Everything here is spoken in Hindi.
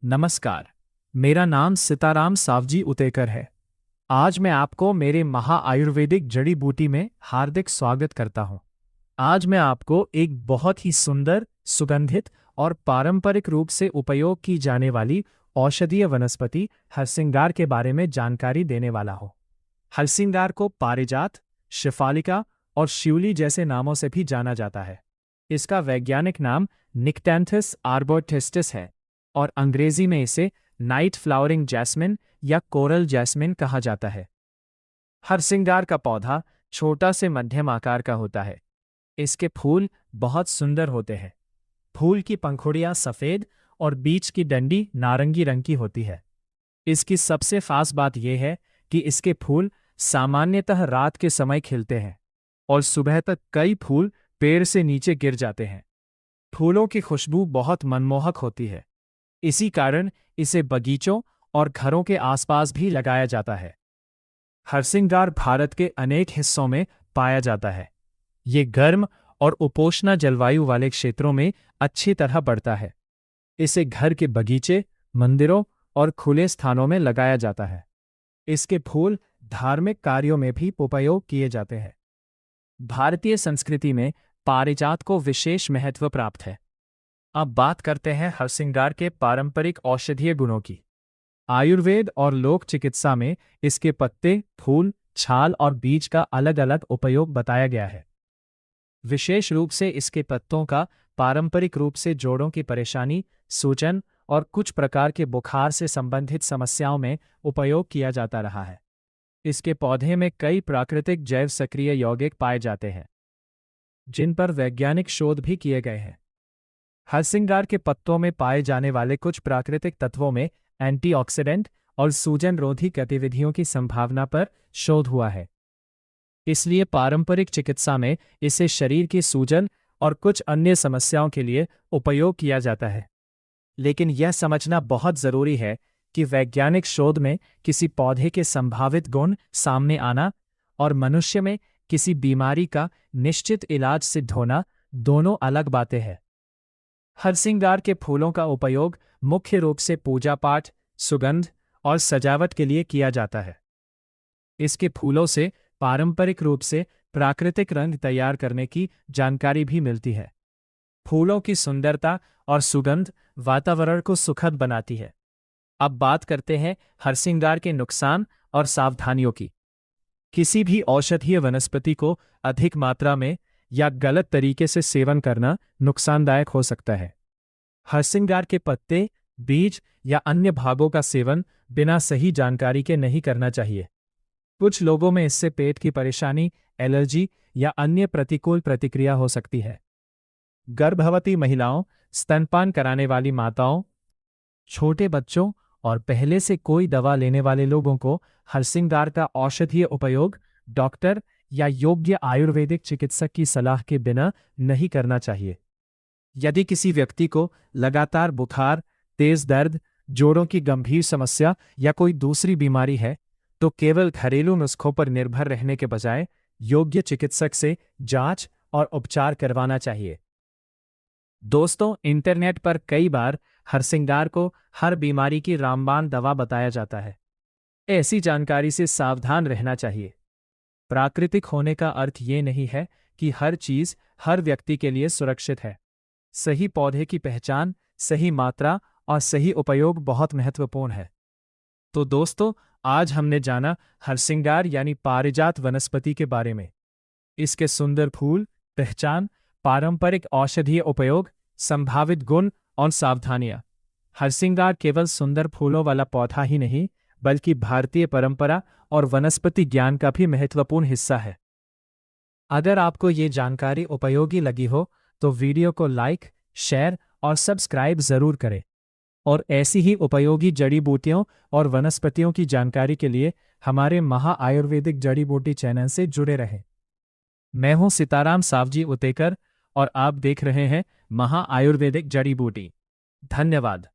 नमस्कार। मेरा नाम सीताराम सावजी उतेकर है। आज मैं आपको मेरे आयुर्वेदिक जड़ी बूटी में हार्दिक स्वागत करता हूं। आज मैं आपको एक बहुत ही सुंदर, सुगंधित और पारंपरिक रूप से उपयोग की जाने वाली औषधीय वनस्पति हरसिंगार के बारे में जानकारी देने वाला हूं। हरसिंगार को पारिजात, शिफालिका और शिउली जैसे नामों से भी जाना जाता है। इसका वैज्ञानिक नाम निक्टैंथस आर्बोरिस्टिस है और अंग्रेजी में इसे नाइट फ्लावरिंग जैस्मिन या कोरल जैस्मिन कहा जाता है। हरसिंगार का पौधा छोटा से मध्यम आकार का होता है। इसके फूल बहुत सुंदर होते हैं। फूल की पंखुड़ियां सफेद और बीच की डंडी नारंगी रंग की होती है। इसकी सबसे खास बात यह है कि इसके फूल सामान्यतः रात के समय खिलते हैं और सुबह तक कई फूल पेड़ से नीचे गिर जाते हैं। फूलों की खुशबू बहुत मनमोहक होती है। इसी कारण इसे बगीचों और घरों के आसपास भी लगाया जाता है। हरसिंगार भारत के अनेक हिस्सों में पाया जाता है। ये गर्म और उपोष्ण जलवायु वाले क्षेत्रों में अच्छी तरह बढ़ता है। इसे घर के बगीचे, मंदिरों और खुले स्थानों में लगाया जाता है। इसके फूल धार्मिक कार्यों में भी उपयोग किए जाते हैं। भारतीय संस्कृति में पारिजात को विशेष महत्व प्राप्त है। अब बात करते हैं हरसिंगार के पारंपरिक औषधीय गुणों की। आयुर्वेद और लोक चिकित्सा में इसके पत्ते, फूल, छाल और बीज का अलग अलग उपयोग बताया गया है। विशेष रूप से इसके पत्तों का पारंपरिक रूप से जोड़ों की परेशानी, सूजन और कुछ प्रकार के बुखार से संबंधित समस्याओं में उपयोग किया जाता रहा है। इसके पौधे में कई प्राकृतिक जैव सक्रिय यौगिक पाए जाते हैं, जिन पर वैज्ञानिक शोध भी किए गए हैं। हरसिंगार के पत्तों में पाए जाने वाले कुछ प्राकृतिक तत्वों में एंटीऑक्सीडेंट और सूजन रोधी गतिविधियों की संभावना पर शोध हुआ है। इसलिए पारंपरिक चिकित्सा में इसे शरीर की सूजन और कुछ अन्य समस्याओं के लिए उपयोग किया जाता है। लेकिन यह समझना बहुत जरूरी है कि वैज्ञानिक शोध में किसी पौधे के संभावित गुण सामने आना और मनुष्य में किसी बीमारी का निश्चित इलाज सिद्ध होना दोनों अलग बातें हैं। हरसिंगार के फूलों का उपयोग मुख्य रूप से पूजा पाठ, सुगंध और सजावट के लिए किया जाता है। इसके फूलों से पारंपरिक रूप से प्राकृतिक रंग तैयार करने की जानकारी भी मिलती है। फूलों की सुंदरता और सुगंध वातावरण को सुखद बनाती है। अब बात करते हैं हरसिंगार के नुकसान और सावधानियों की। किसी भी औषधीय वनस्पति को अधिक मात्रा में या गलत तरीके से सेवन करना नुकसानदायक हो सकता है। हरसिंगार के पत्ते, बीज या अन्य भागों का सेवन बिना सही जानकारी के नहीं करना चाहिए। कुछ लोगों में इससे पेट की परेशानी, एलर्जी या अन्य प्रतिकूल प्रतिक्रिया हो सकती है। गर्भवती महिलाओं, स्तनपान कराने वाली माताओं, छोटे बच्चों और पहले से कोई दवा लेने वाले लोगों को हरसिंगार का औषधीय उपयोग डॉक्टर या योग्य आयुर्वेदिक चिकित्सक की सलाह के बिना नहीं करना चाहिए। यदि किसी व्यक्ति को लगातार बुखार, तेज दर्द, जोड़ों की गंभीर समस्या या कोई दूसरी बीमारी है, तो केवल घरेलू नुस्खों पर निर्भर रहने के बजाय योग्य चिकित्सक से जांच और उपचार करवाना चाहिए। दोस्तों, इंटरनेट पर कई बार हरसिंगार को हर बीमारी की रामबाण दवा बताया जाता है। ऐसी जानकारी से सावधान रहना चाहिए। प्राकृतिक होने का अर्थ ये नहीं है कि हर चीज हर व्यक्ति के लिए सुरक्षित है। सही पौधे की पहचान, सही मात्रा और सही उपयोग बहुत महत्वपूर्ण है। तो दोस्तों, आज हमने जाना हरसिंगार यानी पारिजात वनस्पति के बारे में। इसके सुंदर फूल, पहचान, पारंपरिक औषधीय उपयोग, संभावित गुण और सावधानियां। हरसिंगार केवल सुंदर फूलों वाला पौधा ही नहीं, बल्कि भारतीय परंपरा और वनस्पति ज्ञान का भी महत्वपूर्ण हिस्सा है। अगर आपको ये जानकारी उपयोगी लगी हो तो वीडियो को लाइक, शेयर और सब्सक्राइब जरूर करें। और ऐसी ही उपयोगी जड़ी बूटियों और वनस्पतियों की जानकारी के लिए हमारे आयुर्वेदिक जड़ी बूटी चैनल से जुड़े रहें। मैं हूं सीताराम सावजी उतेकर और आप देख रहे हैं आयुर्वेदिक जड़ी बूटी। धन्यवाद।